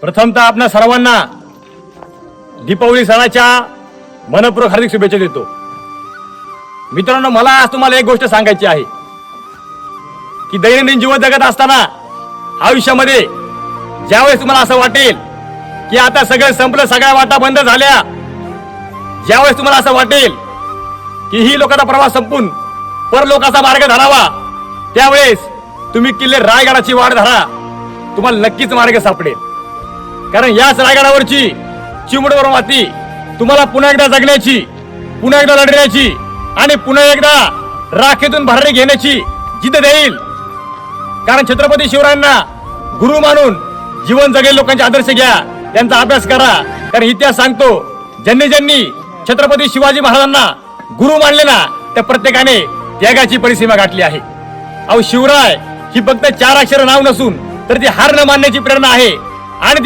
प्रथमतः आपणा सर्वांना दीपावली सणाच्या मनपूर्वक हार्दिक शुभेच्छा देतो। मित्रांनो, मला आज तुम्हाला एक गोष्ट सांगायची आहे की दैनंदिन जीवन जगत असताना आयुष्यामध्ये ज्यावेळेस तुम्हाला असं वाटेल की आता सगळं संपलं, सगळ्या वाटा बंद झाल्या, ज्यावेळेस तुम्हाला असं वाटेल की ही लोकांचा प्रवास संपून परलोकाचा मार्ग धरावा, त्यावेळेस तुम्ही किल्ले रायगडाची वाट धरा, तुम्हाला नक्कीच मार्ग सापडेल। कारण याच रायगडावरची चिमुडवर माती तुम्हाला पुन्हा एकदा जगण्याची, पुन्हा एकदा लढण्याची आणि पुन्हा एकदा राखेतून भरारी घेण्याची जिद्द देईल। कारण छत्रपती शिवरायांना गुरु मानून जीवन जगेल लोकांचे आदर्श घ्या, त्यांचा अभ्यास करा। कारण इतिहास सांगतो, ज्यांनी ज्यांनी छत्रपती शिवाजी महाराजांना गुरु मानले ना, त्या प्रत्येकाने त्यागाची परिसीमा गाठली आहे। अहो, शिवराय ही फक्त 4 अक्षर नाव नसून तर ती हार न मानण्याची प्रेरणा आहे आणि